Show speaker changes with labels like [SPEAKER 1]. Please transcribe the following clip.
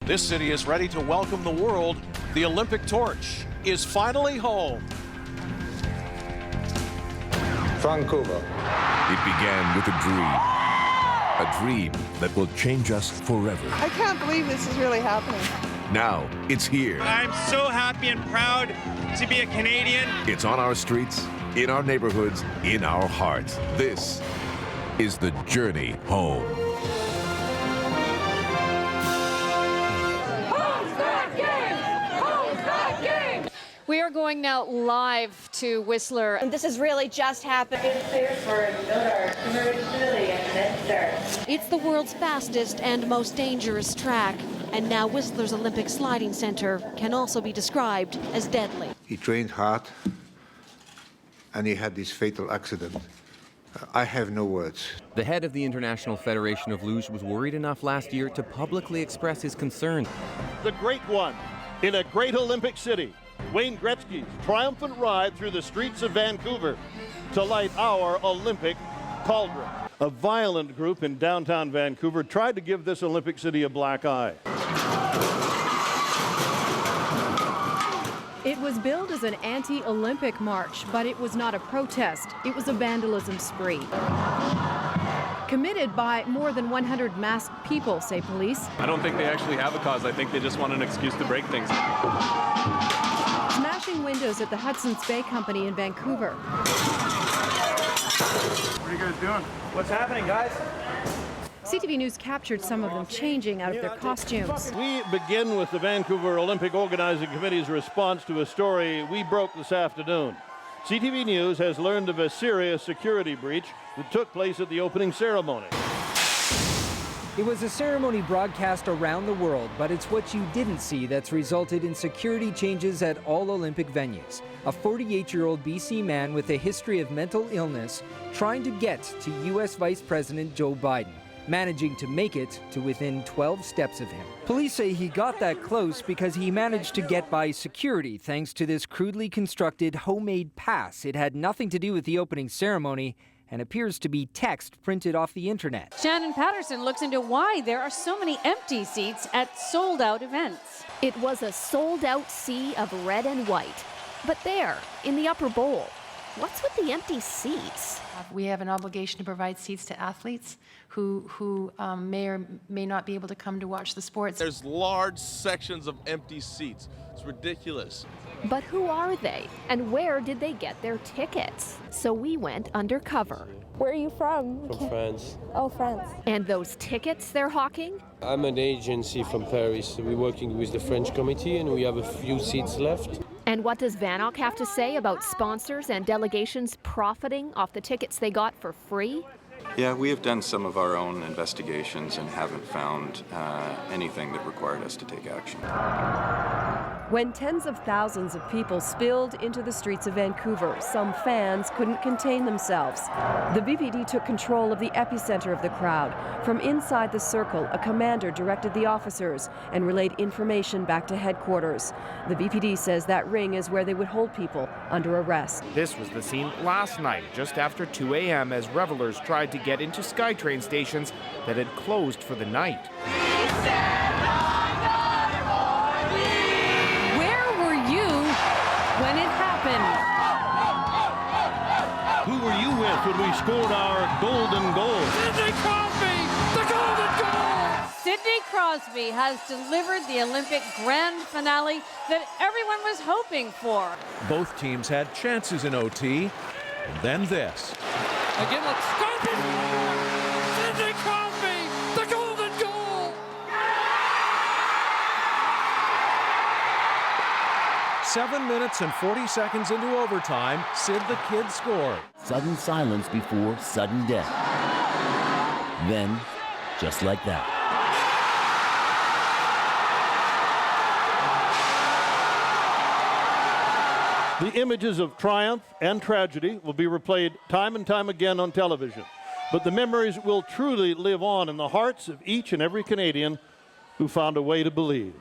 [SPEAKER 1] This city is ready to welcome the world. The Olympic torch is finally home.
[SPEAKER 2] Vancouver.
[SPEAKER 3] It began with a dream that will change us forever.
[SPEAKER 4] I can't believe this is really happening.
[SPEAKER 3] Now it's here.
[SPEAKER 5] I'm so happy and proud to be a Canadian.
[SPEAKER 3] It's on our streets, in our neighborhoods, in our hearts. This is the journey home.
[SPEAKER 6] We are going now live to Whistler.
[SPEAKER 7] And this has really just happened.
[SPEAKER 6] It's the world's fastest and most dangerous track. And now Whistler's Olympic Sliding Center can also be described as deadly.
[SPEAKER 2] He trained hard, and he had this fatal accident. I have no words.
[SPEAKER 8] The head of the International Federation of Luge was worried enough last year to publicly express his concern.
[SPEAKER 9] The great one in a great Olympic city. Wayne Gretzky's triumphant ride through the streets of Vancouver to light our Olympic cauldron. A violent group in downtown Vancouver tried to give this Olympic city a black eye.
[SPEAKER 10] It was billed as an anti-Olympic march, but it was not a protest. It was a vandalism spree. Committed by more than 100 masked people, say police.
[SPEAKER 11] I don't think they actually have a cause. I think they just want an excuse to break things.
[SPEAKER 10] Smashing windows at the Hudson's Bay Company in Vancouver.
[SPEAKER 9] What are you guys doing?
[SPEAKER 5] What's happening, guys?
[SPEAKER 10] CTV News captured some of them changing out of their costumes.
[SPEAKER 9] We begin with the Vancouver Olympic Organizing Committee's response to a story we broke this afternoon. CTV News has learned of a serious security breach that took place at the opening ceremony.
[SPEAKER 12] It was a ceremony broadcast around the world, but it's what you didn't see that's resulted in security changes at all Olympic venues. A 48-year-old BC man with a history of mental illness trying to get to U.S. Vice President Joe Biden, managing to make it to within 12 steps of him. Police say he got that close because he managed to get by security thanks to this crudely constructed homemade pass. It had nothing to do with the opening ceremony and appears to be text printed off the internet.
[SPEAKER 6] Shannon Patterson looks into why there are so many empty seats at sold-out events.
[SPEAKER 7] It was a sold-out sea of red and white. But there, in the upper bowl, what's with the empty seats?
[SPEAKER 13] We have an obligation to provide seats to athletes who may or may not be able to come to watch the sports.
[SPEAKER 14] There's large sections of empty seats. It's ridiculous.
[SPEAKER 7] But who are they, and where did they get their tickets? So we went undercover.
[SPEAKER 15] Where are you from?
[SPEAKER 16] From France.
[SPEAKER 15] Oh, France.
[SPEAKER 7] And those tickets they're hawking?
[SPEAKER 16] I'm an agency from Paris. We're working with the French committee, and we have a few seats left.
[SPEAKER 7] And what does VANOC have to say about sponsors and delegations profiting off the tickets they got for free?
[SPEAKER 17] Yeah, we have done some of our own investigations and haven't found anything that required us to take action.
[SPEAKER 10] When tens of thousands of people spilled into the streets of Vancouver, some fans couldn't contain themselves. The BPD took control of the epicenter of the crowd. From inside the circle, a commander directed the officers and relayed information back to headquarters. The BPD says that ring is where they would hold people under arrest.
[SPEAKER 18] This was the scene last night, just after 2 a.m., as revelers tried to get into SkyTrain stations that had closed for the night.
[SPEAKER 6] When it happened.
[SPEAKER 9] Who were you with when we scored our golden goal?
[SPEAKER 5] Sidney Crosby, the golden goal!
[SPEAKER 6] Sidney Crosby has delivered the Olympic grand finale that everyone was hoping for.
[SPEAKER 1] Both teams had chances in OT, and then this.
[SPEAKER 5] Again, let's stop it! Sidney Crosby, the golden goal!
[SPEAKER 1] 7 minutes and 40 seconds into overtime, Sid the Kid scored.
[SPEAKER 19] Sudden silence before sudden death. Then, just like that.
[SPEAKER 9] The images of triumph and tragedy will be replayed time and time again on television. But the memories will truly live on in the hearts of each and every Canadian who found a way to believe.